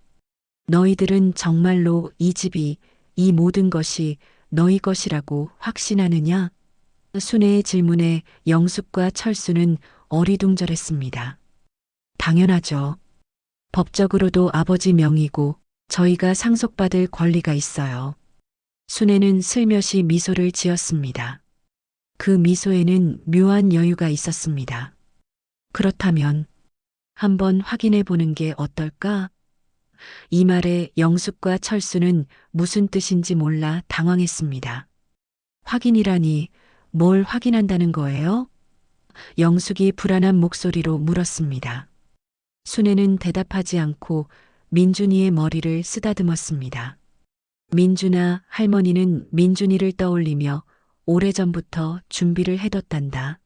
너희들은 정말로 이 집이, 이 모든 것이 너희 것이라고 확신하느냐? 순애의 질문에 영숙과 철수는 어리둥절했습니다. 당연하죠. 법적으로도 아버지 명의고 저희가 상속받을 권리가 있어요. 순애는 슬며시 미소를 지었습니다. 그 미소에는 묘한 여유가 있었습니다. 그렇다면 한번 확인해 보는 게 어떨까? 이 말에 영숙과 철수는 무슨 뜻인지 몰라 당황했습니다. 확인이라니 뭘 확인한다는 거예요? 영숙이 불안한 목소리로 물었습니다. 순애는 대답하지 않고 민준이의 머리를 쓰다듬었습니다. 민준아, 할머니는 민준이를 떠올리며 오래전부터 준비를 해뒀단다.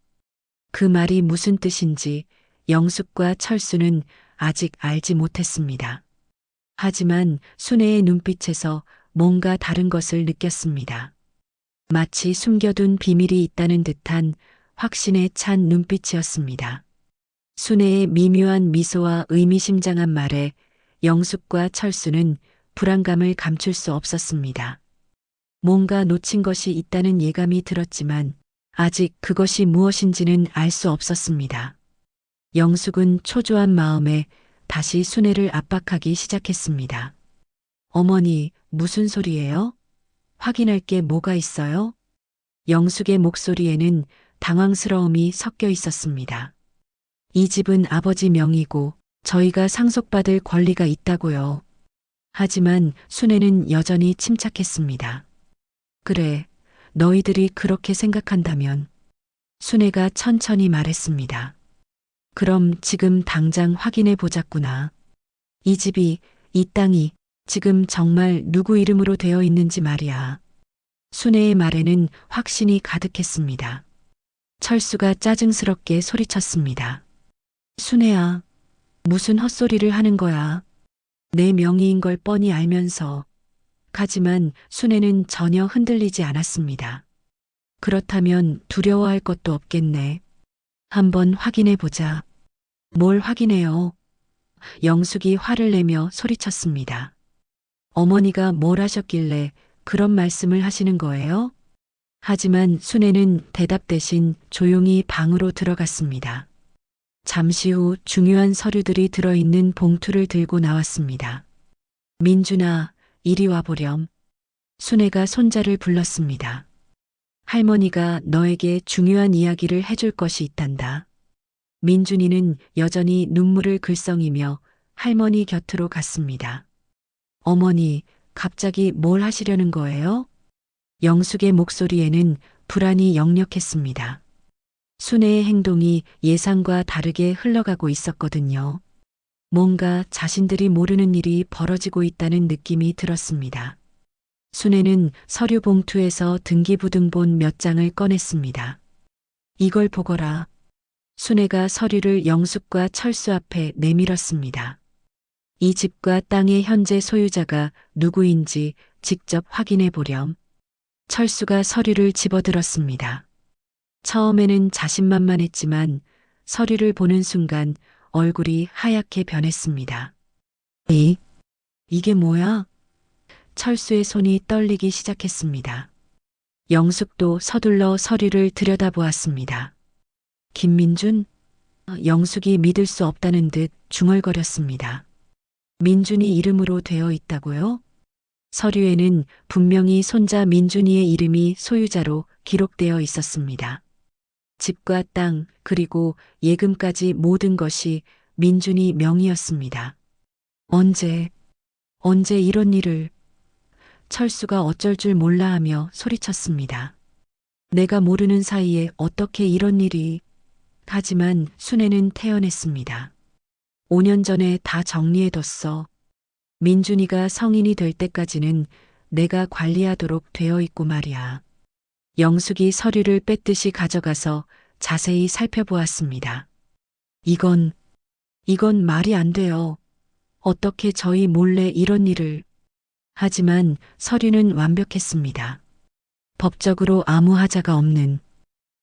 그 말이 무슨 뜻인지 영숙과 철수는 아직 알지 못했습니다. 하지만 순애의 눈빛에서 뭔가 다른 것을 느꼈습니다. 마치 숨겨둔 비밀이 있다는 듯한 확신에 찬 눈빛이었습니다. 순애의 미묘한 미소와 의미심장한 말에 영숙과 철수는 불안감을 감출 수 없었습니다. 뭔가 놓친 것이 있다는 예감이 들었지만 아직 그것이 무엇인지는 알 수 없었습니다. 영숙은 초조한 마음에 다시 순애를 압박하기 시작했습니다. 어머니, 무슨 소리예요? 확인할 게 뭐가 있어요? 영숙의 목소리에는 당황스러움이 섞여 있었습니다. 이 집은 아버지 명의고 저희가 상속받을 권리가 있다고요. 하지만 순애는 여전히 침착했습니다. 그래, 너희들이 그렇게 생각한다면 순애가 천천히 말했습니다. 그럼 지금 당장 확인해 보자꾸나. 이 집이, 이 땅이 지금 정말 누구 이름으로 되어 있는지 말이야. 순애의 말에는 확신이 가득했습니다. 철수가 짜증스럽게 소리쳤습니다. 순애야, 무슨 헛소리를 하는 거야. 내 명의인 걸 뻔히 알면서. 하지만 순애는 전혀 흔들리지 않았습니다. 그렇다면 두려워할 것도 없겠네. 한번 확인해 보자. 뭘 확인해요? 영숙이 화를 내며 소리쳤습니다. 어머니가 뭘 하셨길래 그런 말씀을 하시는 거예요? 하지만 순애는 대답 대신 조용히 방으로 들어갔습니다. 잠시 후 중요한 서류들이 들어있는 봉투를 들고 나왔습니다. 민준아, 이리 와보렴. 순애가 손자를 불렀습니다. 할머니가 너에게 중요한 이야기를 해줄 것이 있단다. 민준이는 여전히 눈물을 글썽이며 할머니 곁으로 갔습니다. 어머니, 갑자기 뭘 하시려는 거예요? 영숙의 목소리에는 불안이 역력했습니다. 순애의 행동이 예상과 다르게 흘러가고 있었거든요. 뭔가 자신들이 모르는 일이 벌어지고 있다는 느낌이 들었습니다. 순애는 서류 봉투에서 등기부등본 몇 장을 꺼냈습니다. 이걸 보거라. 순애가 서류를 영숙과 철수 앞에 내밀었습니다. 이 집과 땅의 현재 소유자가 누구인지 직접 확인해 보렴. 철수가 서류를 집어들었습니다. 처음에는 자신만만했지만 서류를 보는 순간 얼굴이 하얗게 변했습니다. 이게 뭐야? 철수의 손이 떨리기 시작했습니다. 영숙도 서둘러 서류를 들여다보았습니다. 김민준? 영숙이 믿을 수 없다는 듯 중얼거렸습니다. 민준이 이름으로 되어 있다고요? 서류에는 분명히 손자 민준이의 이름이 소유자로 기록되어 있었습니다. 집과 땅, 그리고 예금까지 모든 것이 민준이 명의였습니다. 언제 이런 일을... 철수가 어쩔 줄 몰라 하며 소리쳤습니다. 내가 모르는 사이에 어떻게 이런 일이. 하지만 순애는 태연했습니다. 5년 전에 다 정리해뒀어. 민준이가 성인이 될 때까지는 내가 관리하도록 되어 있고 말이야. 영숙이 서류를 뺏듯이 가져가서 자세히 살펴보았습니다. 이건 말이 안 돼요. 어떻게 저희 몰래 이런 일을. 하지만 서류는 완벽했습니다. 법적으로 아무 하자가 없는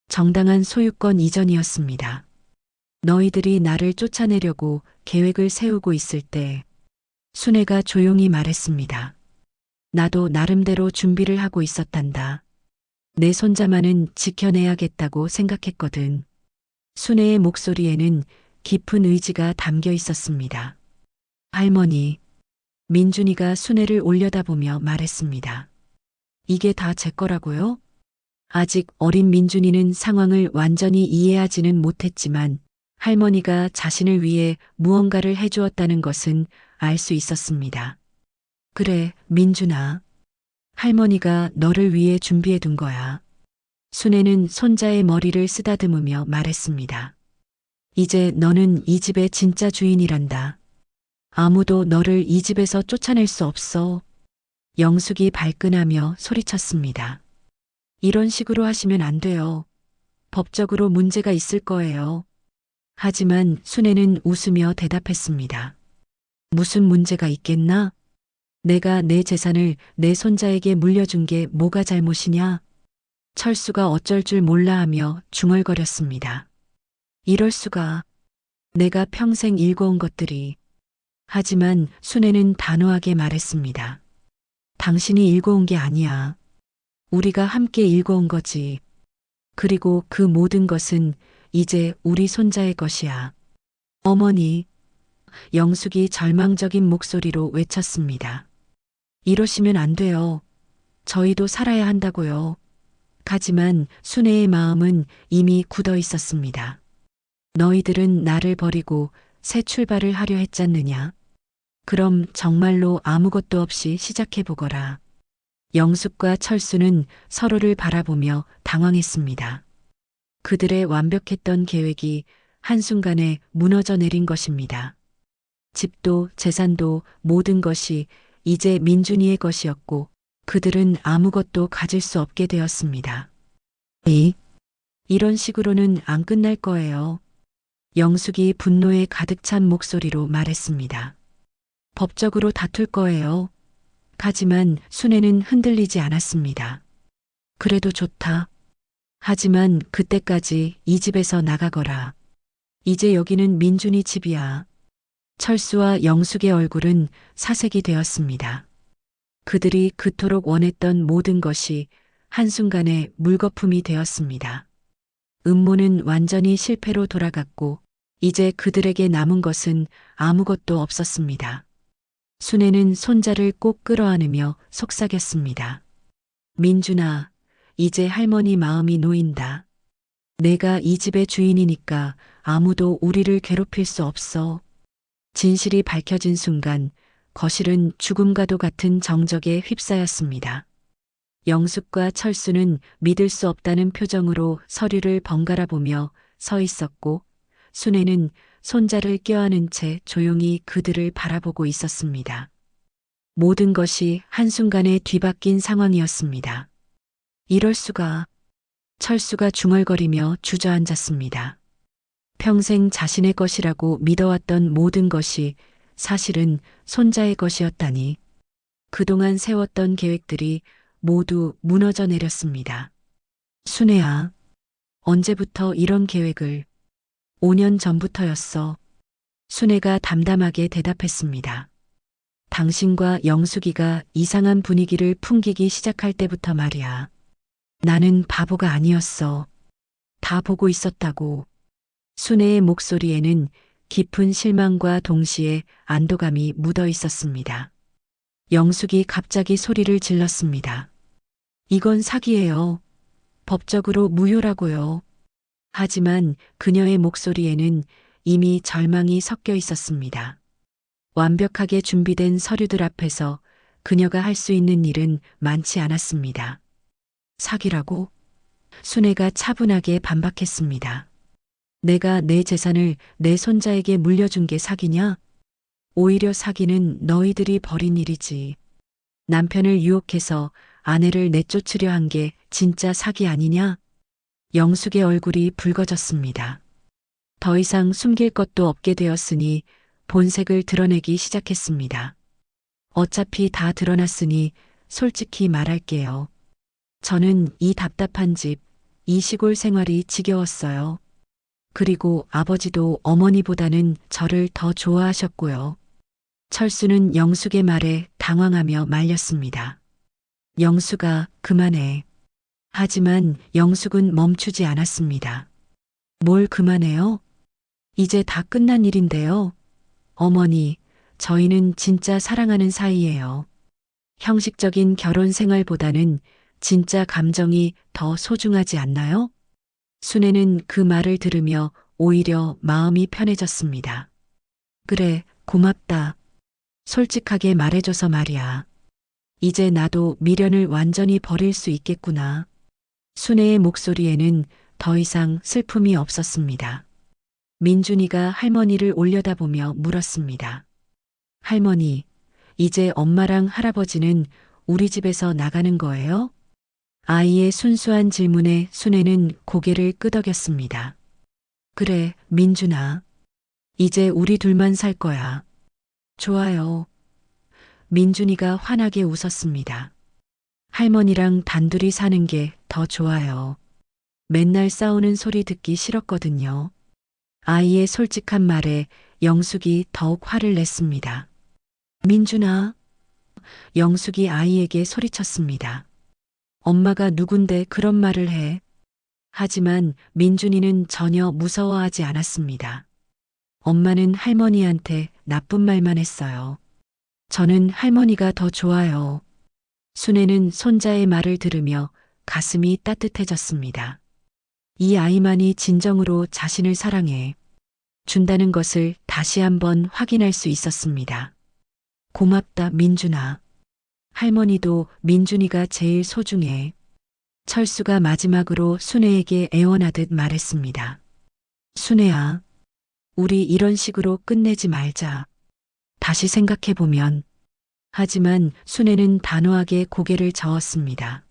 정당한 소유권 이전이었습니다. 너희들이 나를 쫓아내려고 계획을 세우고 있을 때 순애가 조용히 말했습니다. 나도 나름대로 준비를 하고 있었단다. 내 손자만은 지켜내야겠다고 생각했거든. 순애의 목소리에는 깊은 의지가 담겨 있었습니다. 할머니, 민준이가 순애를 올려다보며 말했습니다. 이게 다 제 거라고요? 아직 어린 민준이는 상황을 완전히 이해하지는 못했지만 할머니가 자신을 위해 무언가를 해주었다는 것은 알 수 있었습니다. 그래, 민준아. 할머니가 너를 위해 준비해 둔 거야. 순애는 손자의 머리를 쓰다듬으며 말했습니다. 이제 너는 이 집의 진짜 주인이란다. 아무도 너를 이 집에서 쫓아낼 수 없어. 영숙이 발끈하며 소리쳤습니다. 이런 식으로 하시면 안 돼요. 법적으로 문제가 있을 거예요. 하지만 순애는 웃으며 대답했습니다. 무슨 문제가 있겠나? 내가 내 재산을 내 손자에게 물려준 게 뭐가 잘못이냐? 철수가 어쩔 줄 몰라 하며 중얼거렸습니다. 이럴 수가. 내가 평생 읽어온 것들이. 하지만 순애는 단호하게 말했습니다. 당신이 읽어온 게 아니야. 우리가 함께 읽어온 거지. 그리고 그 모든 것은 이제 우리 손자의 것이야. 어머니, 영숙이 절망적인 목소리로 외쳤습니다. 이러시면 안 돼요. 저희도 살아야 한다고요. 하지만 순애의 마음은 이미 굳어 있었습니다. 너희들은 나를 버리고 새 출발을 하려 했잖느냐. 그럼 정말로 아무것도 없이 시작해보거라. 영숙과 철수는 서로를 바라보며 당황했습니다. 그들의 완벽했던 계획이 한순간에 무너져 내린 것입니다. 집도 재산도 모든 것이 이제 민준이의 것이었고 그들은 아무것도 가질 수 없게 되었습니다. 이런 식으로는 안 끝날 거예요. 영숙이 분노에 가득 찬 목소리로 말했습니다. 법적으로 다툴 거예요. 하지만 순애는 흔들리지 않았습니다. 그래도 좋다. 하지만 그때까지 이 집에서 나가거라. 이제 여기는 민준이 집이야. 철수와 영숙의 얼굴은 사색이 되었습니다. 그들이 그토록 원했던 모든 것이 한순간에 물거품이 되었습니다. 음모는 완전히 실패로 돌아갔고 이제 그들에게 남은 것은 아무것도 없었습니다. 순애는 손자를 꼭 끌어안으며 속삭였습니다. 민준아, 이제 할머니 마음이 놓인다. 내가 이 집의 주인이니까 아무도 우리를 괴롭힐 수 없어. 진실이 밝혀진 순간 거실은 죽음과도 같은 정적에 휩싸였습니다. 영숙과 철수는 믿을 수 없다는 표정으로 서류를 번갈아 보며 서 있었고 순애는 손자를 껴안은 채 조용히 그들을 바라보고 있었습니다. 모든 것이 한순간에 뒤바뀐 상황이었습니다. 이럴 수가. 철수가 중얼거리며 주저앉았습니다. 평생 자신의 것이라고 믿어왔던 모든 것이 사실은 손자의 것이었다니. 그동안 세웠던 계획들이 모두 무너져 내렸습니다. 순애야, 언제부터 이런 계획을? 5년 전부터였어. 순애가 담담하게 대답했습니다. 당신과 영숙이가 이상한 분위기를 풍기기 시작할 때부터 말이야. 나는 바보가 아니었어. 다 보고 있었다고. 순애의 목소리에는 깊은 실망과 동시에 안도감이 묻어 있었습니다. 영숙이 갑자기 소리를 질렀습니다. 이건 사기예요. 법적으로 무효라고요. 하지만 그녀의 목소리에는 이미 절망이 섞여 있었습니다. 완벽하게 준비된 서류들 앞에서 그녀가 할 수 있는 일은 많지 않았습니다. 사기라고? 순애가 차분하게 반박했습니다. 내가 내 재산을 내 손자에게 물려준 게 사기냐? 오히려 사기는 너희들이 벌인 일이지. 남편을 유혹해서 아내를 내쫓으려 한 게 진짜 사기 아니냐? 영숙의 얼굴이 붉어졌습니다. 더 이상 숨길 것도 없게 되었으니 본색을 드러내기 시작했습니다. 어차피 다 드러났으니 솔직히 말할게요. 저는 이 답답한 집, 이 시골 생활이 지겨웠어요. 그리고 아버지도 어머니보다는 저를 더 좋아하셨고요. 철수는 영숙의 말에 당황하며 말렸습니다. 영숙아, 그만해. 하지만 영숙은 멈추지 않았습니다. 뭘 그만해요? 이제 다 끝난 일인데요. 어머니, 저희는 진짜 사랑하는 사이예요. 형식적인 결혼 생활보다는 진짜 감정이 더 소중하지 않나요? 순애는 그 말을 들으며 오히려 마음이 편해졌습니다. 그래, 고맙다. 솔직하게 말해줘서 말이야. 이제 나도 미련을 완전히 버릴 수 있겠구나. 순애의 목소리에는 더 이상 슬픔이 없었습니다. 민준이가 할머니를 올려다보며 물었습니다. 할머니, 이제 엄마랑 할아버지는 우리 집에서 나가는 거예요? 아이의 순수한 질문에 순애는 고개를 끄덕였습니다. 그래, 민준아. 이제 우리 둘만 살 거야. 좋아요. 민준이가 환하게 웃었습니다. 할머니랑 단둘이 사는 게 더 좋아요. 맨날 싸우는 소리 듣기 싫었거든요. 아이의 솔직한 말에 영숙이 더욱 화를 냈습니다. 민준아. 영숙이 아이에게 소리쳤습니다. 엄마가 누군데 그런 말을 해. 하지만 민준이는 전혀 무서워하지 않았습니다. 엄마는 할머니한테 나쁜 말만 했어요. 저는 할머니가 더 좋아요. 순애는 손자의 말을 들으며 가슴이 따뜻해졌습니다. 이 아이만이 진정으로 자신을 사랑해 준다는 것을 다시 한번 확인할 수 있었습니다. 고맙다, 민준아. 할머니도 민준이가 제일 소중해. 철수가 마지막으로 순애에게 애원하듯 말했습니다. 순애야, 우리 이런 식으로 끝내지 말자. 다시 생각해보면. 하지만 순애는 단호하게 고개를 저었습니다.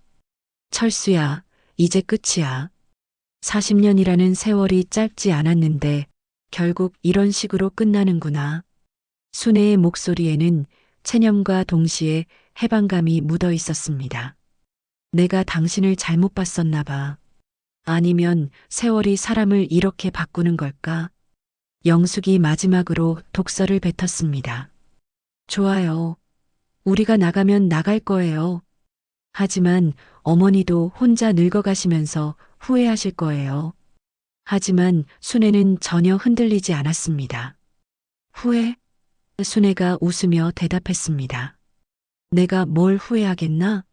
철수야, 이제 끝이야. 40년이라는 세월이 짧지 않았는데 결국 이런 식으로 끝나는구나. 순애의 목소리에는 체념과 동시에 해방감이 묻어 있었습니다. 내가 당신을 잘못 봤었나 봐. 아니면 세월이 사람을 이렇게 바꾸는 걸까? 영숙이 마지막으로 독서를 뱉었습니다. 좋아요. 우리가 나가면 나갈 거예요. 하지만 어머니도 혼자 늙어가시면서 후회하실 거예요. 하지만 순애는 전혀 흔들리지 않았습니다. 후회? 순애가 웃으며 대답했습니다. 내가 뭘 후회하겠나?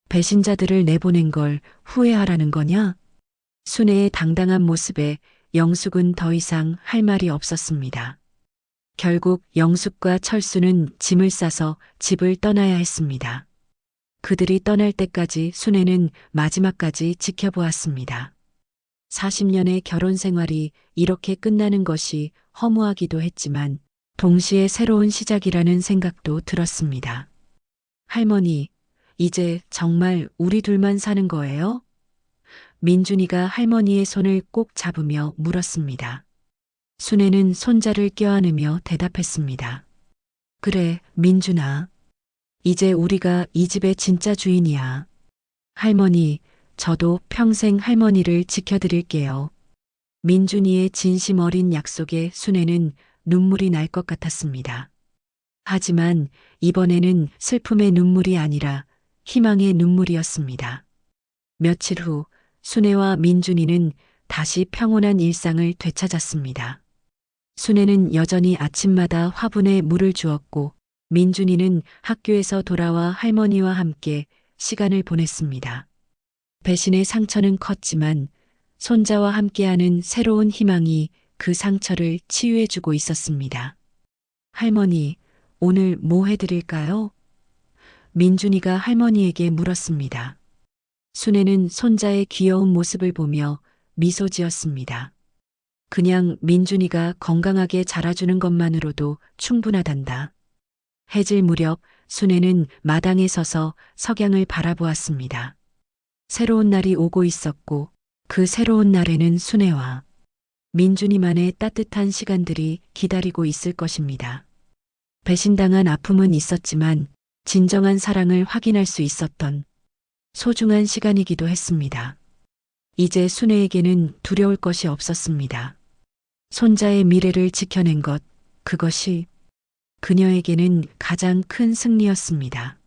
배신자들을 내보낸 걸 후회하라는 거냐? 순애의 당당한 모습에 영숙은 더 이상 할 말이 없었습니다. 결국 영숙과 철수는 짐을 싸서 집을 떠나야 했습니다. 그들이 떠날 때까지 순애는 마지막까지 지켜보았습니다. 40년의 결혼 생활이 이렇게 끝나는 것이 허무하기도 했지만 동시에 새로운 시작이라는 생각도 들었습니다. 할머니, 이제 정말 우리 둘만 사는 거예요? 민준이가 할머니의 손을 꼭 잡으며 물었습니다. 순애는 손자를 껴안으며 대답했습니다. 그래, 민준아. 이제 우리가 이 집의 진짜 주인이야. 할머니, 저도 평생 할머니를 지켜드릴게요. 민준이의 진심 어린 약속에 순애는 눈물이 날 것 같았습니다. 하지만 이번에는 슬픔의 눈물이 아니라 희망의 눈물이었습니다. 며칠 후 순애와 민준이는 다시 평온한 일상을 되찾았습니다. 순애는 여전히 아침마다 화분에 물을 주었고 민준이는 학교에서 돌아와 할머니와 함께 시간을 보냈습니다. 배신의 상처는 컸지만 손자와 함께하는 새로운 희망이 그 상처를 치유해주고 있었습니다. 할머니, 오늘 뭐 해드릴까요? 민준이가 할머니에게 물었습니다. 순애는 손자의 귀여운 모습을 보며 미소 지었습니다. 그냥 민준이가 건강하게 자라주는 것만으로도 충분하단다. 해질 무렵 순애는 마당에 서서 석양을 바라보았습니다. 새로운 날이 오고 있었고 그 새로운 날에는 순애와 민준이만의 따뜻한 시간들이 기다리고 있을 것입니다. 배신당한 아픔은 있었지만 진정한 사랑을 확인할 수 있었던 소중한 시간이기도 했습니다. 이제 순애에게는 두려울 것이 없었습니다. 손자의 미래를 지켜낸 것, 그것이 그녀에게는 가장 큰 승리였습니다.